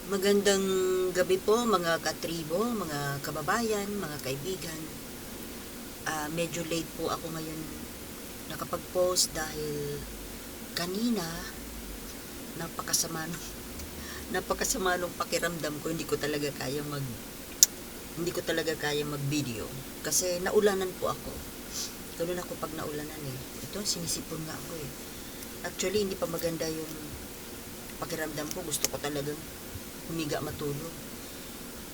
Magandang gabi po mga katribo, mga kababayan, mga kaibigan. Medyo late po ako ngayon nakapag-post dahil kanina napakasama nung, napakasama nung pakiramdam ko. Hindi ko talaga kaya mag-video kasi naulanan po ako. Ganun ako pag naulanan eh. Ito, sinisipon nga ako eh. Actually, hindi pa maganda yung pakiramdam ko. Gusto ko talagang humiga matulog.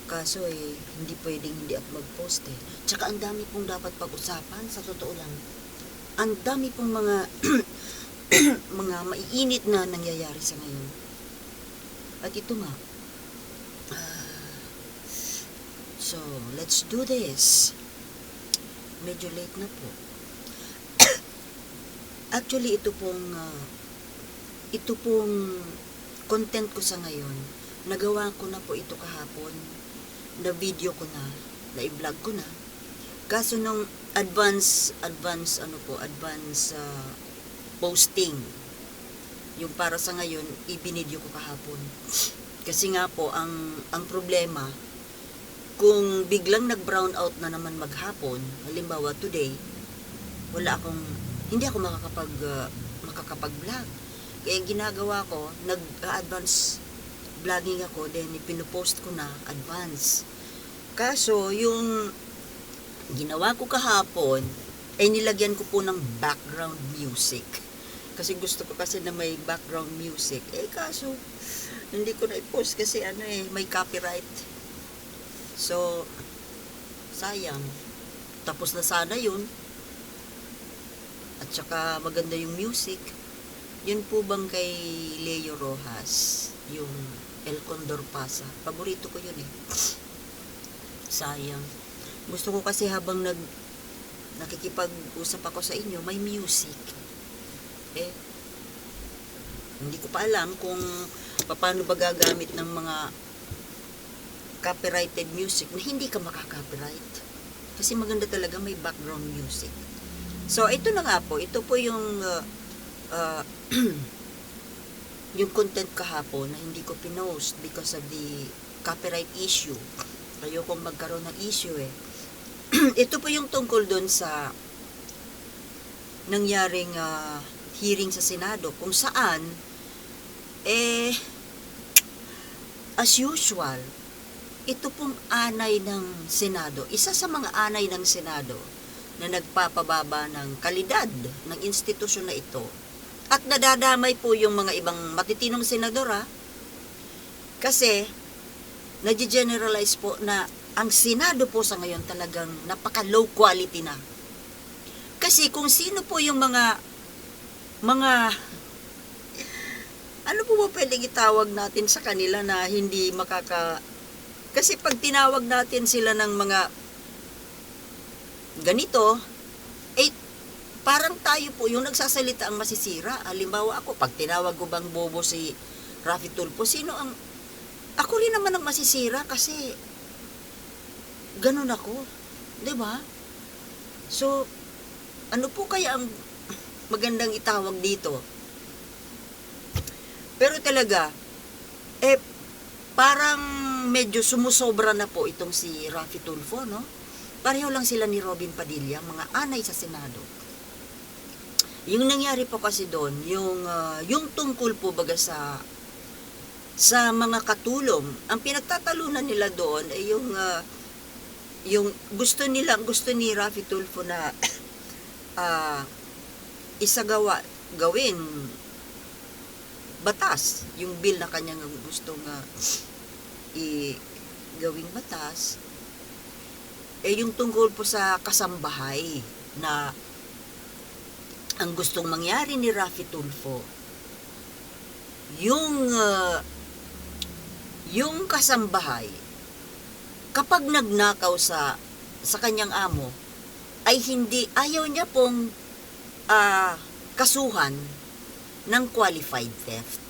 Kaso hindi pwedeng hindi ako mag-post eh. Tsaka ang dami pong dapat pag-usapan, sa totoo lang. Ang dami pong mga mga maiinit na nangyayari sa ngayon. At ito nga. So, let's do this. Medyo late na po. Actually, ito pong content ko sa ngayon. Nagawa ko na po ito kahapon. Na-video ko na. Na-i-vlog ko na. Kaso nung advance posting. Yung para sa ngayon, ibinidyo ko kahapon. Kasi nga po, ang problema, kung biglang nag-brown out na naman maghapon, halimbawa today, hindi ako makakapag-vlog. Kaya ginagawa ko, nag-advance vlogging ako, then ipinopost ko na advance. Kaso, yung ginawa ko kahapon, ay nilagyan ko po ng background music. Kasi gusto ko kasi na may background music. Kaso, hindi ko na i-post kasi may copyright. So, sayang. Tapos na sana yun. At saka maganda yung music. Yun po bang kay Leo Rojas? Yung El Condor Pasa. Paborito ko yun eh. Sayang. Gusto ko kasi habang nakikipag-usap ako sa inyo, may music. Hindi ko pa alam kung paano ba gagamit ng mga copyrighted music na hindi ka makaka-copyright. Kasi maganda talaga may background music. So, ito na nga po. Ito po yung yung content kahapon na hindi ko pinost because of the copyright issue. Ayokong magkaroon ng issue eh. Ito po yung tungkol doon sa nangyaring hearing sa Senado kung saan as usual, ito pong anay ng Senado, isa sa mga anay ng Senado na nagpapababa ng kalidad ng institusyon na ito. At nadadamay po yung mga ibang matitinong senador kasi nag-generalize po na ang Senado po sa ngayon talagang napaka-low quality na. Kasi kung sino po yung mga ano po ba pwedeng itawag natin sa kanila na hindi kasi pag tinawag natin sila ng mga ganito, parang tayo po yung nagsasalita ang masisira. Halimbawa ako, pag tinawag ko bang bobo si Raffy Tulfo, ako rin naman ang masisira kasi ganun ako. 'Di ba? So, ano po kaya ang magandang itawag dito? Pero talaga, parang medyo sumusobra na po itong si Raffy Tulfo, no? Pareho lang sila ni Robin Padilla, mga anay sa Senado. Yung nangyari po kasi doon, yung tungkol po baga sa mga katulong, ang pinagtatalunan nila doon ay yung gusto ni Raffy Tulfo na gawin batas, yung bill na kanyang gustong gawing batas, yung tungkol po sa kasambahay na ang gustong mangyari ni Raffy Tulfo, yung kasambahay, kapag nagnakaw sa kanyang amo, ay ayaw niya pong kasuhan ng qualified theft.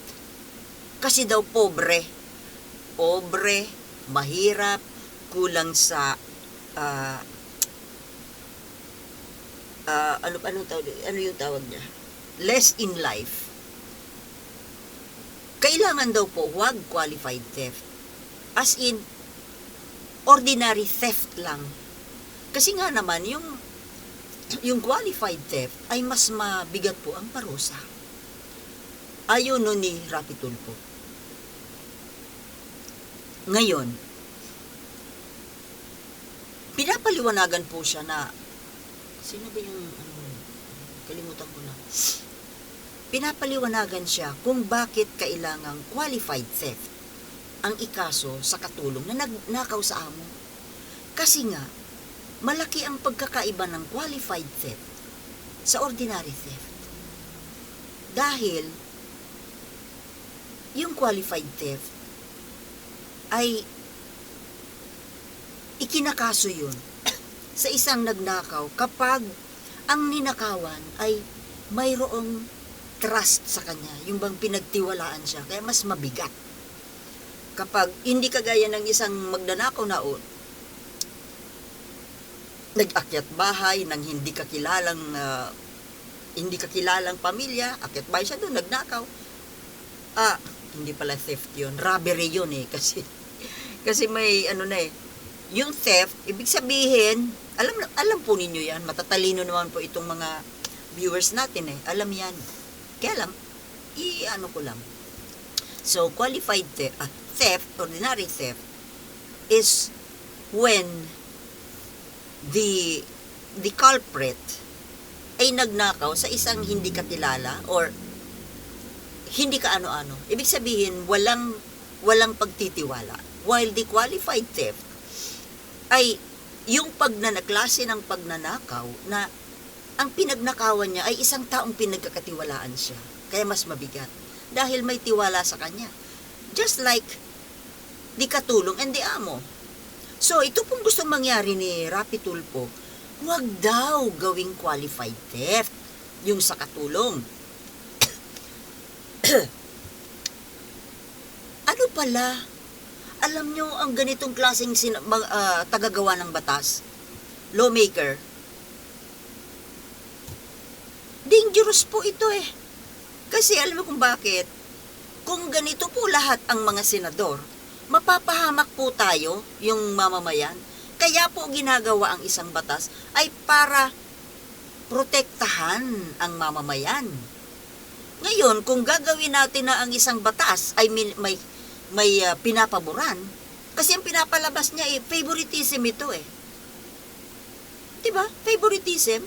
Kasi daw pobre, mahirap, kulang sa ano yung tawag niya? Less in life. Kailangan daw po huwag qualified theft. As in, ordinary theft lang. Kasi nga naman, yung qualified theft ay mas mabigat po ang parusa. Ayon no ni Rapi Tulfo. Ngayon, pinapaliwanagan po siya na, sino ba yung, kalimutan ko na. Pinapaliwanagan siya kung bakit kailangang qualified theft ang ikaso sa katulong na nagnakaw sa amo. Kasi nga, malaki ang pagkakaiba ng qualified theft sa ordinary theft. Dahil, yung qualified theft ay ikinakaso yun sa isang nagnakaw kapag ang ninakawan ay mayroong trust sa kanya, yung bang pinagtiwalaan siya, kaya mas mabigat. Kapag hindi kagaya ng isang magnanakaw na nag-akyat bahay ng hindi kakilalang pamilya, akyat bahay siya doon, nagnakaw. Hindi pala theft yun, robbery yun kasi may yung theft, ibig sabihin, alam po ninyo yan, matatalino naman po itong mga viewers natin alam yan. Kaya lang, ko lang. So, qualified theft, ordinary theft, is when the culprit ay nagnakaw sa isang hindi kakilala or hindi ka ano-ano. Ibig sabihin, walang pagtitiwala. While the qualified theft ay yung klase ng pagnanakaw na ang pinagnakawan niya ay isang taong pinagkakatiwalaan siya. Kaya mas mabigat. Dahil may tiwala sa kanya. Just like the katulong and the amo. So, ito pong gustong mangyari ni Rapi Tulfo, huwag daw gawing qualified theft yung sa katulong. Ano pala? Alam nyo, ang ganitong klaseng tagagawa ng batas, lawmaker, dangerous po ito Kasi alam mo kung bakit? Kung ganito po lahat ang mga senador, mapapahamak po tayo, yung mamamayan. Kaya po ginagawa ang isang batas ay para protektahan ang mamamayan. Ngayon, kung gagawin natin na ang isang batas ay may pinapaboran, kasi ang pinapalabas niya favoritism ito Diba? Favoritism.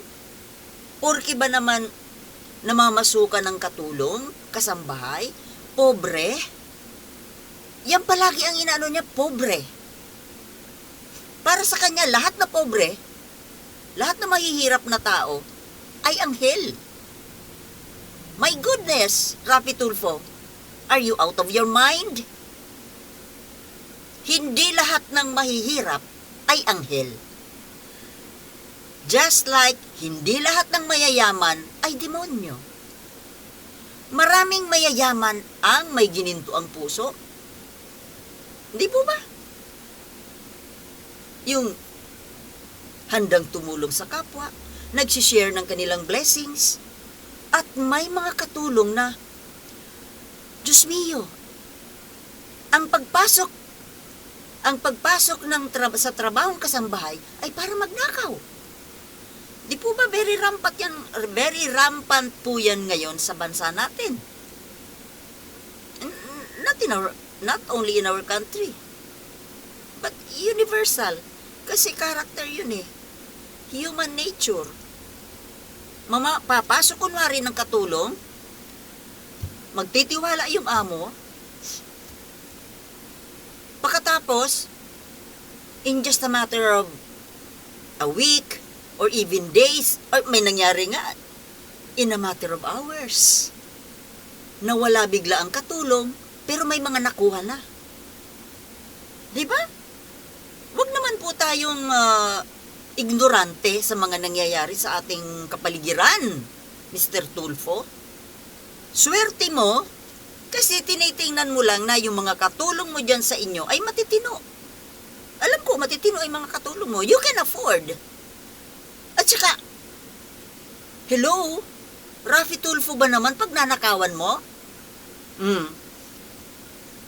Porke ba naman namamasukan ng katulong, kasambahay, pobre? Yan palagi ang inaano niya, pobre. Para sa kanya, lahat na pobre, lahat na mahihirap na tao, ay anghel. My goodness, Rapi Tulfo, are you out of your mind? Hindi lahat ng mahihirap ay anghel. Just like, hindi lahat ng mayayaman ay demonyo. Maraming mayayaman ang may gininto ang puso. Hindi po ba? Yung handang tumulong sa kapwa, nagsishare ng kanilang blessings, at may mga katulong na, Diyos mio, ang pagpasok sa trabahong kasambahay ay para magnakaw. Di po ba very rampant po yan ngayon sa bansa natin? Not only in our country, but universal. Kasi character yun human nature. Papasok kunwari ng katulong, magtitiwala yung amo, pagkatapos, in just a matter of a week, or even days, or may nangyari nga, in a matter of hours, nawala bigla ang katulong, pero may mga nakuha na. Diba? Huwag naman po tayong ignorante sa mga nangyayari sa ating kapaligiran, Mr. Tulfo. Swerte mo, kasi tinitingnan mo lang na yung mga katulong mo dyan sa inyo ay matitino. Alam ko, matitino ay mga katulong mo. You can afford. At saka, hello, Rapi Tulfo ba naman pag nanakawan mo?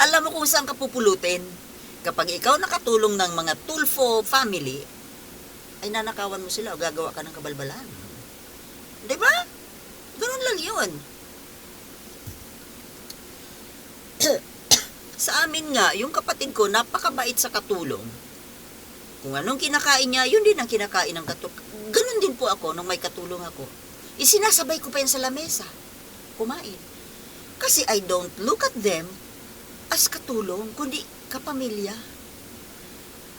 Alam mo kung saan ka pupulutin? Kapag ikaw nakatulong ng mga Tulfo family, ay nanakawan mo sila o gagawa ka ng kabalbalan. Di ba? Ganun lang yun. Sa amin nga, yung kapatid ko, napakabait sa katulong. Kung anong kinakain niya, yun din ang kinakain ng katulong. Ganun din po ako nung may katulong ako. Isinasabay ko pa yan sa lamesa. Kumain. Kasi I don't look at them as katulong, kundi kapamilya.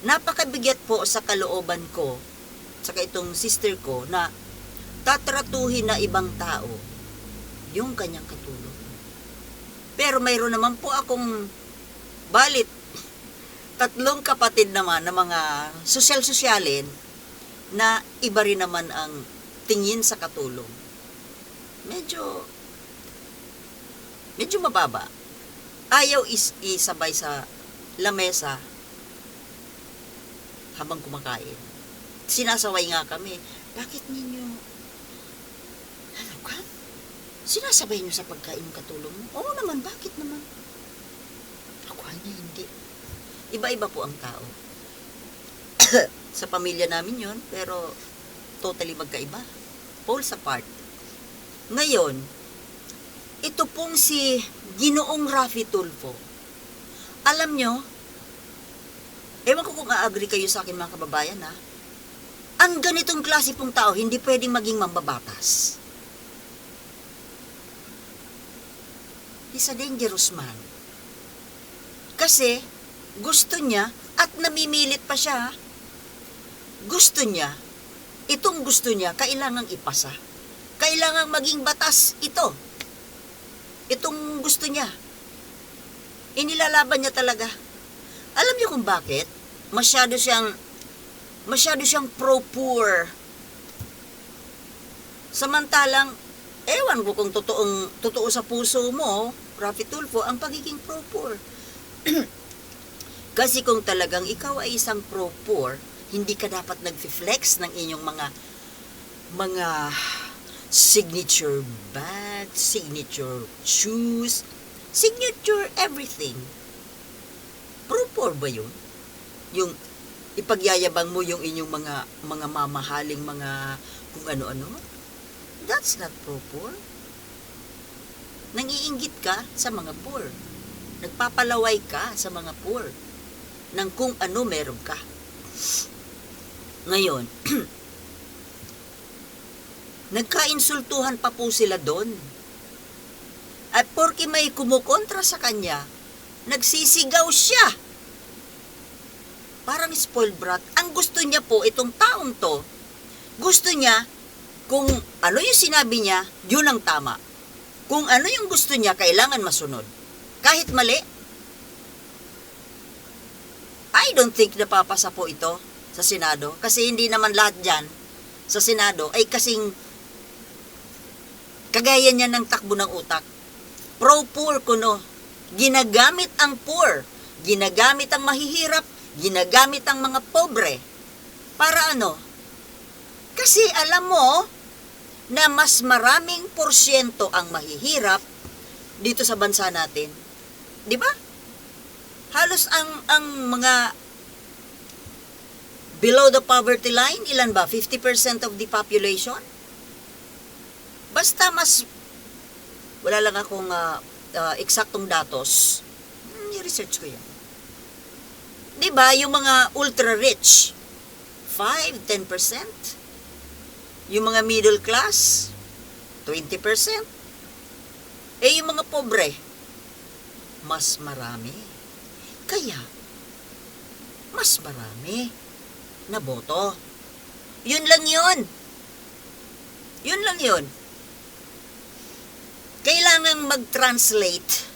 Napakabigat po sa kalooban ko, saka itong sister ko, na tatratuhin na ibang tao yung kanyang katulong. Pero mayroon naman po akong balit, 3 kapatid naman na mga sosyal-sosyalin na iba rin naman ang tingin sa katulong. Medyo mababa. Ayaw isabay sa lamesa habang kumakain. Sinasaway nga kami. Bakit ninyo, ano ka? Sinasabay nyo sa pagkain ng katulong mo? Oo naman, bakit naman? Ako niya, hindi. Iba-iba po ang tao. Sa pamilya namin yon, pero totally magkaiba. Poles apart. Ngayon, ito pong si Ginoong Raffy Tulfo. Alam nyo, ewan ko kung a-agree kayo sa akin mga kababayan ha, ang ganitong klase pong tao hindi pwedeng maging mambabatas. He's a dangerous man. Kasi gusto niya at namimilit pa siya. Gusto niya, itong gusto niya kailangang ipasa. Kailangang maging batas ito. Itong gusto niya. Inilalaban niya talaga. Alam niyo kung bakit? Masyado siyang pro-poor. Samantalang, ewan ko kung totoo sa puso mo, Raffy Tulfo, ang pagiging pro-poor. Kasi kung talagang ikaw ay isang pro-poor, hindi ka dapat nag-flex ng inyong mga signature bag, signature shoes, signature everything. Pro-poor ba yun? Yung ipagyayabang mo yung inyong mga mamahaling mga kung ano-ano? That's not pro-poor. Nangiinggit ka sa mga poor. Nagpapalaway ka sa mga poor ng kung ano meron ka. Ngayon, nagkainsultuhan pa po sila doon. At porke may kumukontra sa kanya, nagsisigaw siya. Parang spoiled brat. Ang gusto niya po, itong taong to, gusto niya, kung ano yung sinabi niya, yun ang tama. Kung ano yung gusto niya, kailangan masunod. Kahit mali. I don't think napapasa po ito sa Senado. Kasi hindi naman lahat dyan sa Senado ay kasing kagaya niya ng takbo ng utak. Pro-poor kuno. Ginagamit ang poor. Ginagamit ang mahihirap. Ginagamit ang mga pobre. Para ano? Kasi alam mo na mas maraming porsyento ang mahihirap dito sa bansa natin. Di ba? Halos ang mga below the poverty line, ilan ba? 50% of the population? Basta mas, wala lang akong eksaktong datos. I-research ko yan. Diba, yung mga ultra-rich, 5-10%. Yung mga middle class, 20%. Yung mga pobre, mas marami. Kaya, mas marami na boto. Yun lang yun. Yun lang yun. Kailangang mag-translate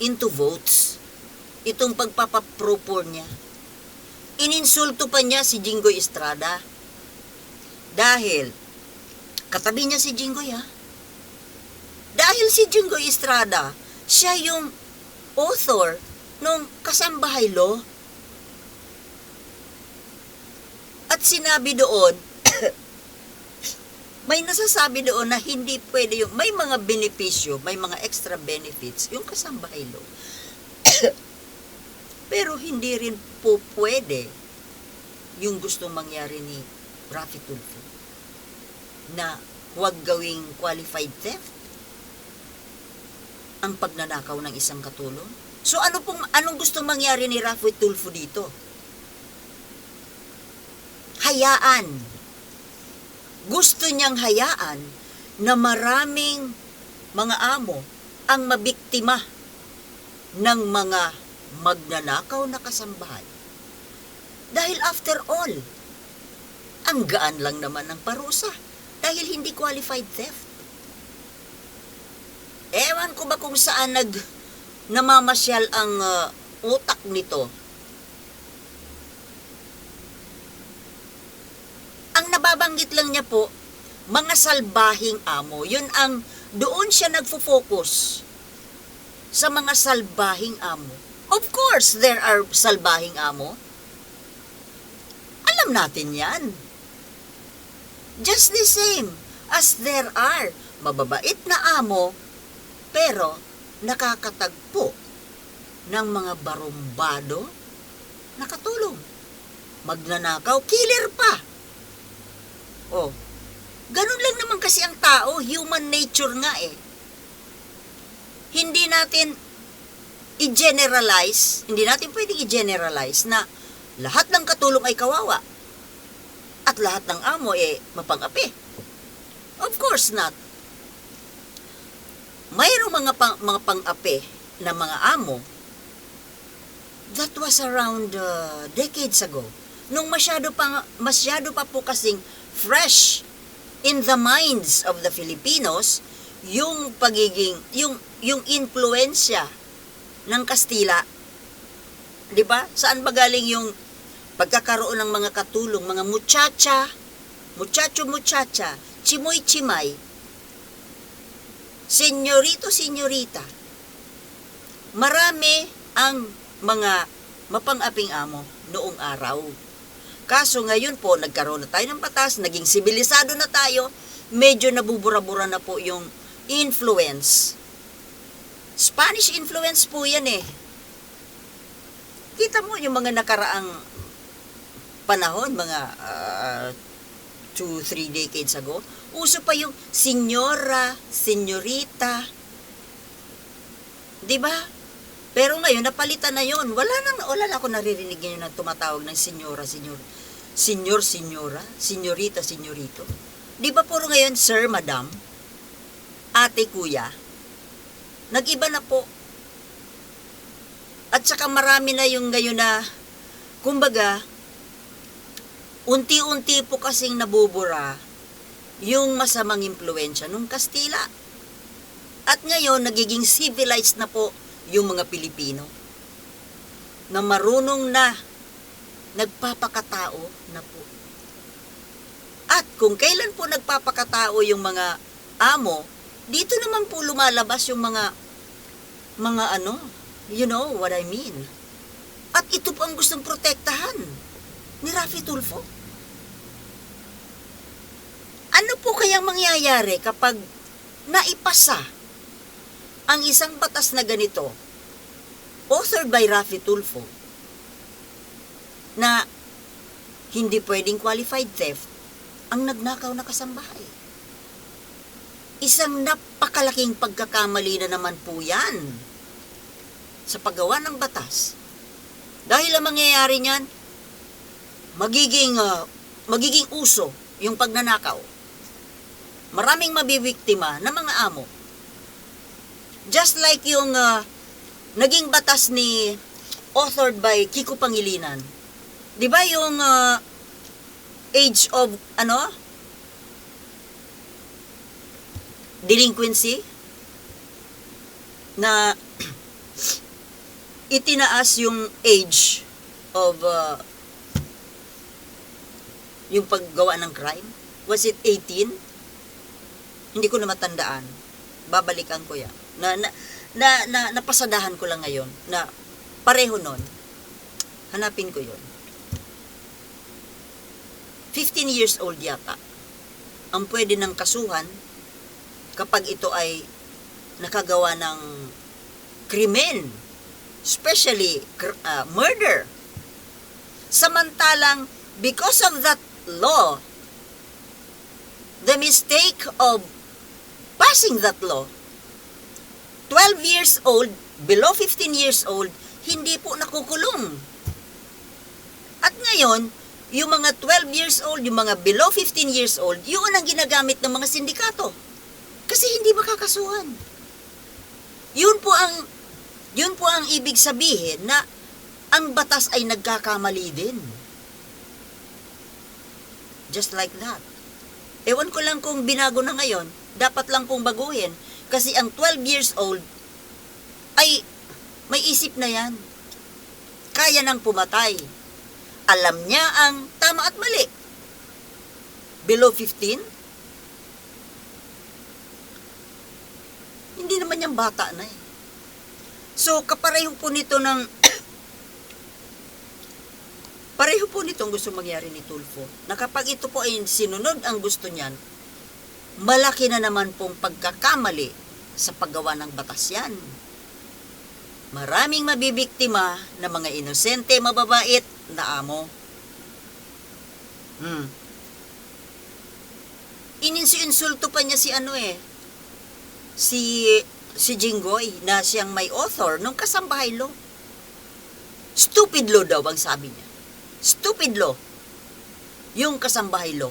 into votes itong pagpapapropor niya. Ininsulto pa niya si Jinggoy Estrada. Dahil, katabi niya si Jinggoy ha. Dahil si Jinggoy Estrada, siya yung author nung Kasambahay Law. At sinabi doon, may nasasabi doon na hindi pwede yung, may mga benepisyo, may mga extra benefits, yung Kasambahay Law. Pero hindi rin po pwede yung gustong mangyari ni Raffy Tulfo na huwag gawing qualified theft ang pagnanakaw ng isang katulong. So anong gustong mangyari ni Raffy Tulfo dito? Hayaan. Gusto niyang hayaan na maraming mga amo ang mabiktima ng mga magnanakaw na kasambahay. Dahil after all, ang gaan lang naman ng parusa dahil hindi qualified theft. Ewan ko ba kung saan namamasyal ang utak nito. Ang nababanggit lang niya po, mga salbahing amo. Doon siya nagfo-focus sa mga salbahing amo. Of course, there are salbahing amo. Alam natin yan. Just the same as there are mababait na amo, pero nakakatagpo ng mga barumbado na katulong. Magnanakaw, killer pa. Oh, ganun lang naman kasi ang tao, human nature nga eh. Hindi natin pwedeng i-generalize na lahat ng katulong ay kawawa at lahat ng amo mapang-api. Of course not. Mayroong mga pang-api na mga amo that was around decades ago. Nung masyado pa po kasing fresh in the minds of the Filipinos yung yung influensya ng Kastila. 'Di ba? Saan ba galing yung pagkakaroon ng mga katulong, mga muchacho-muchacha, chimoy-chimay, senyorito-senyorita. Marami ang mga mapang-aping amo noong araw. Kaso ngayon po, nagkaroon na tayo ng batas, naging sibilisado na tayo, medyo nabubura-bura na po yung influence. Spanish influence po yan eh. Kita mo yung mga nakaraang panahon, mga 2-3 decades ago, uso pa yung senyora, senyorita. 'Di ba? Pero ngayon napalitan na 'yon. Wala na ako naririnig ngayon na tumatawag ng senyora, senyora, senyorita, senyorito. 'Di ba puro ngayon sir, madam, ate, kuya? Nag-iba na po. At saka marami na yung ngayon na, kumbaga, unti-unti po kasing nabubura yung masamang impluensya ng Kastila. At ngayon, nagiging civilized na po yung mga Pilipino na marunong na nagpapakatao na po. At kung kailan po nagpapakatao yung mga amo, dito naman po lumalabas yung mga you know what I mean. At ito po ang gustong protektahan ni Raffy Tulfo. Ano po kayang mangyayari kapag naipasa ang isang batas na ganito, authored by Raffy Tulfo, na hindi pwedeng qualified theft ang nagnakaw na kasambahay? Isang napakalaking pagkakamali na naman po yan sa paggawa ng batas. Dahil ang mangyayari niyan, magiging uso yung pagnanakaw. Maraming mabibiktima na mga amo. Just like yung naging batas ni authored by Kiko Pangilinan. 'Di ba yung age of delinquency na itinaas yung age of yung paggawa ng crime? Was it 18? Hindi ko na matandaan. Babalikan ko yan. Napasadahan ko lang ngayon na pareho nun. Hanapin ko yun. 15 years old yata ang pwede ng kasuhan kapag ito ay nakagawa ng krimen especially murder. Samantalang, because of that law, the mistake of passing that law, 12 years old, below 15 years old, hindi po nakukulong. At ngayon, yung mga 12 years old, yung mga below 15 years old, yun ang ginagamit ng mga sindikato. Kasi hindi makakasuhan. Yun po ang ibig sabihin na ang batas ay nagkakamali din. Just like that. Ewan ko lang kung binago na ngayon, dapat lang pong baguhin. Kasi ang 12 years old ay may isip na yan. Kaya nang pumatay. Alam niya ang tama at mali. Below 15? Hindi naman yung bata na eh. So, kapareho po nito ng pareho po nitong gusto mangyari ni Tulfo, na kapag ito po ay sinunod ang gusto niyan, malaki na naman pong pagkakamali sa paggawa ng batas yan. Maraming mabibiktima na mga inosente, mababait na amo. Ininsulto pa niya si Jinggoy na siyang may author nung Kasambahay Law. Stupid law daw ang sabi niya. Stupid law. Yung Kasambahay Law.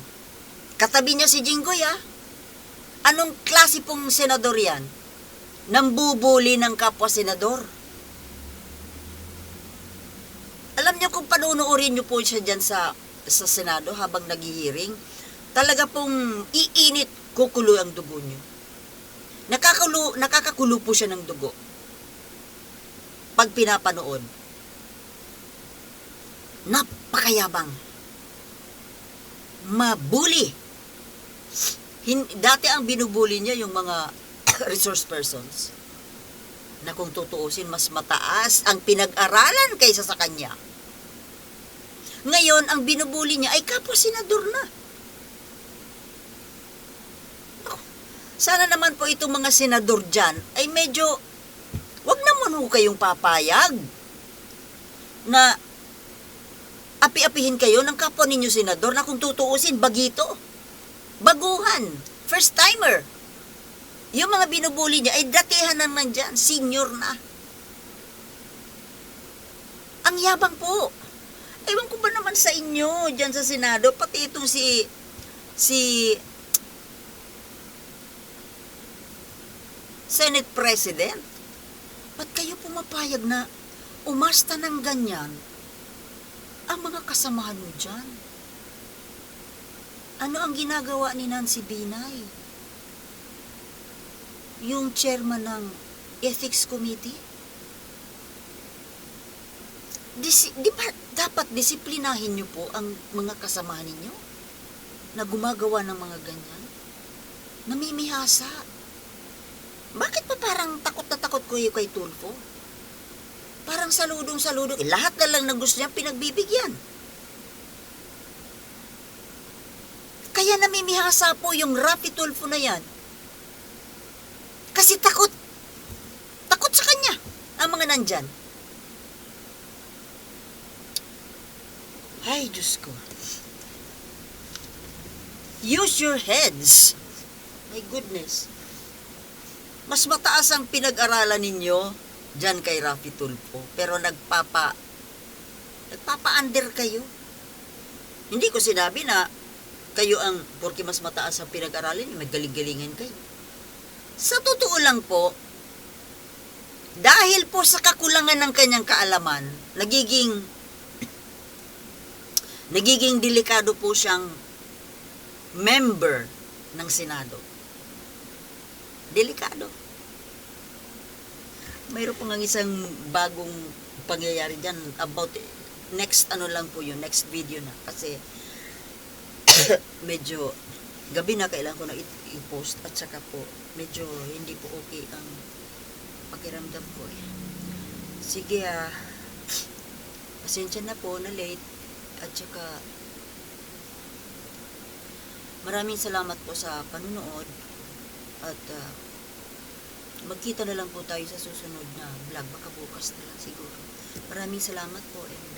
Katabi niya si Jinggoy Anong klase pong senador yan? Nambubuli ng kapwa senador. Alam niyo kung panunuorin niyo po siya dyan sa Senado habang naghihiring, talaga pong iinit, kukulo ang dugo niyo. Nakakakulo po siya ng dugo pag pinapanood. Napakayabang. Mabuli. Dati ang binubuli niya yung mga resource persons na kung tutuusin mas mataas ang pinag-aralan kaysa sa kanya. Ngayon, ang binubuli niya ay kapwa senador na. Sana naman po itong mga senador dyan ay medyo, wag naman ho kayong papayag na api-apihin kayo ng kapwa ninyo senador na kung tutuusin, bagito. Baguhan. First timer. Yung mga binubuli niya ay datihan naman dyan. Senior na. Ang yabang po. Ewan ko ba naman sa inyo dyan sa Senado, pati itong si Senate President. Ba't kayo pumapayag na umasta ng ganyan ang mga kasamahan mo dyan? Ano ang ginagawa ni Nancy Binay? Yung chairman ng Ethics Committee? Di ba dapat disiplinahin niyo po ang mga kasamahan ninyo na gumagawa ng mga ganyan? Namimihasa. Bakit pa parang takot na takot kayo kay Tulfo? Parang saludong-saludong. Lahat na lang ng gusto niya pinagbibigyan. Kaya namimihasa po yung Raffy Tulfo na yan. Kasi takot. Takot sa kanya ang mga nandyan. Ay, Diyos ko. Use your heads. My goodness. Mas mataas ang pinag-aralan ninyo dyan kay Raffy Tulfo. Pero nagpapa-under kayo. Hindi ko sinabi na kayo ang, porque mas mataas ang pinag-aralan, may galing-galingan kayo. Sa totoo lang po, dahil po sa kakulangan ng kanyang kaalaman, nagiging delikado po siyang member ng Senado. Delikado. Mayroon po ng isang bagong pangyayari dyan about next next video na. Kasi medyo gabi na kailangan ko na i-post at saka po medyo hindi po okay ang pakiramdam ko. Sige pasensya na po na late at saka maraming salamat po sa panunood at magkita na lang po tayo sa susunod na vlog. Baka bukas na lang siguro. Maraming salamat po and